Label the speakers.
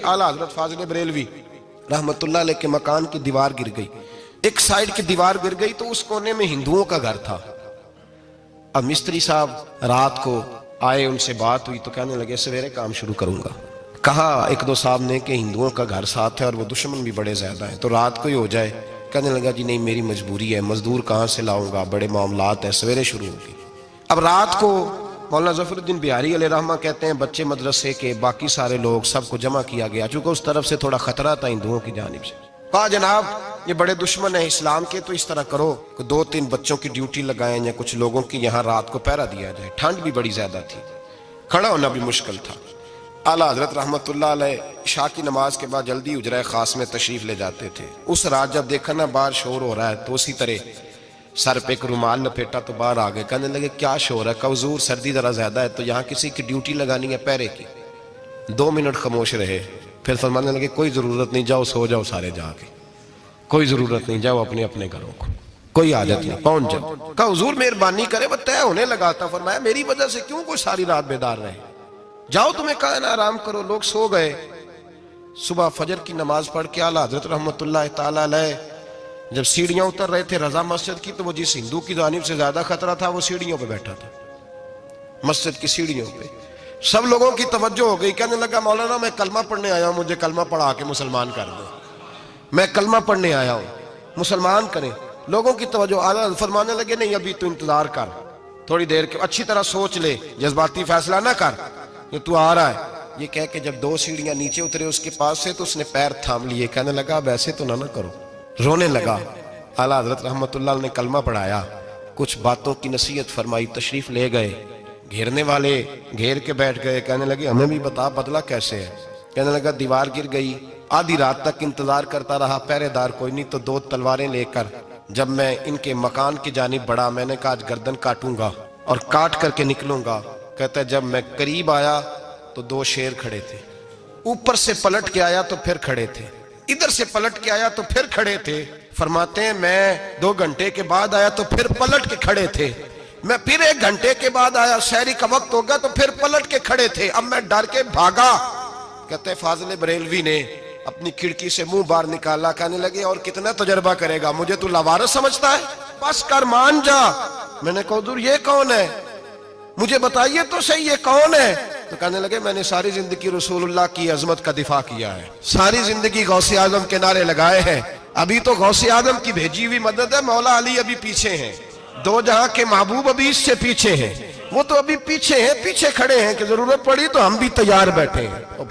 Speaker 1: आला हजरत फाजिल बरेलवी रहमतुल्लाह अलैह के मकान की दीवार गिर गई, एक साइड की दीवार गिर गई तो उस कोने में हिंदुओं का घर था। अब मिस्त्री साहब रात को आए, उनसे बात हुई तो कहने लगे सवेरे काम शुरू करूंगा। कहा एक दो साहब ने कि हिंदुओं का घर साथ है और वो दुश्मन भी बड़े ज्यादा है, तो रात को ही हो जाए। कहने लगा जी नहीं मेरी मजबूरी है, मजदूर कहाँ से लाऊंगा, बड़े मामलात है, सवेरे शुरू होगी। अब रात को मौलाना ज़फ़रुद्दीन बिहारी अलैहि रहमा कहते हैं बच्चे मदरसे के बाकी सारे लोग सबको जमा किया गया, चूंकि उस तरफ से थोड़ा खतरा था हिंदुओं की जानिब से। कहा जनाब ये बड़े दुश्मन है इस्लाम के, तो इस तरह करो कि 2-3 बच्चों की ड्यूटी लगाएं या कुछ लोगों की यहाँ रात को पहरा दिया जाए। ठंड भी बड़ी ज्यादा थी, खड़ा होना भी मुश्किल था। आला हजरत रहमतुल्लाह अलैह इशा की नमाज के बाद जल्दी उजरा खास में तशरीफ ले जाते थे। उस रात जब देखा ना बाहर शोर हो रहा है तो उसी तरह सर पे एक रुमाल लपेटा तो बाहर आ गए। कहने लगे क्या शोर है? का हुजूर सर्दी जरा ज्यादा है तो यहाँ किसी की ड्यूटी लगानी है पहरे की। 2 मिनट खामोश रहे, फिर फरमाने लगे कोई जरूरत नहीं, जाओ सो जाओ सारे जाके, कोई जरूरत नहीं, जाओ अपने अपने घरों को, कोई आदत नहीं, पहुंच जाओ। कहा हुजूर मेहरबानी करे, वो तय होने लगा था। फरमाया मेरी वजह से क्यों कोई सारी रात बेदार रहे, जाओ तुम्हें कहा ना आराम करो। लोग सो गए। सुबह फजर की नमाज पढ़ के आला हजरत रहमतुल्लाह ताला अलैह जब सीढ़ियां उतर रहे थे रजा मस्जिद की, तो वो जिस हिंदू की जानिब से ज्यादा खतरा था वो सीढ़ियों पे बैठा था, मस्जिद की सीढ़ियों पे। सब लोगों की तवज्जो हो गई। कहने लगा मौलाना मैं कलमा पढ़ने आया हूं, मुझे कलमा पढ़ा के मुसलमान कर दो, मैं कलमा पढ़ने आया हूं, मुसलमान करें। लोगों की तवज्जो। आला फरमाने लगे नहीं अभी तू इंतजार कर, थोड़ी देर के, अच्छी तरह सोच ले, जज्बाती फैसला ना कर, ये तू आ रहा है। ये कह के जब 2 सीढ़ियां नीचे उतरे उसके पास से तो उसने पैर थाम लिए। कहने लगा अब ऐसे तो ना करो, रोने लगा। आला हजरत रहमतुल्लाह ने कलमा पढ़ाया, कुछ बातों की नसीहत फरमाई, तशरीफ ले गए। घेरने वाले घेर के बैठ गए। कहने लगे हमें भी बता बदला कैसे है। कहने लगा दीवार गिर गई, आधी रात तक इंतजार करता रहा, पहरेदार कोई नहीं, तो 2 तलवारें लेकर जब मैं इनके मकान की जानिब बढ़ा, मैंने कहा आज गर्दन काटूंगा और काट करके निकलूंगा। कहता है जब मैं करीब आया तो 2 शेर खड़े थे, ऊपर से पलट के आया तो फिर खड़े थे, इधर से पलट के आया तो फिर खड़े थे। फरमाते हैं मैं 2 घंटे के बाद आया तो फिर पलट के खड़े थे, मैं फिर 1 घंटे के बाद आया, शहरी का वक्त हो गया तो फिर पलट के खड़े थे। अब मैं डर के भागा। कहते हैं फाजिल बरेलवी ने अपनी खिड़की से मुंह बाहर निकाला। कहने लगे और कितना तजर्बा करेगा, मुझे तू लावारिस समझता है, बस कर मान जा। मैंने कहा हुजूर ये कौन है, मुझे बताइए तो सही ये कौन है। तो कहने लगे मैंने सारी जिंदगी रसूलुल्लाह की अजमत का दिफा किया है, सारी जिंदगी गौसे आजम के नारे लगाए हैं, अभी तो गौसे आजम की भेजी हुई मदद है, मौला अली अभी पीछे हैं, 2 जहां के महबूब अभी इससे पीछे हैं, वो तो अभी पीछे हैं, पीछे खड़े हैं कि जरूरत पड़ी तो हम भी तैयार बैठे हैं।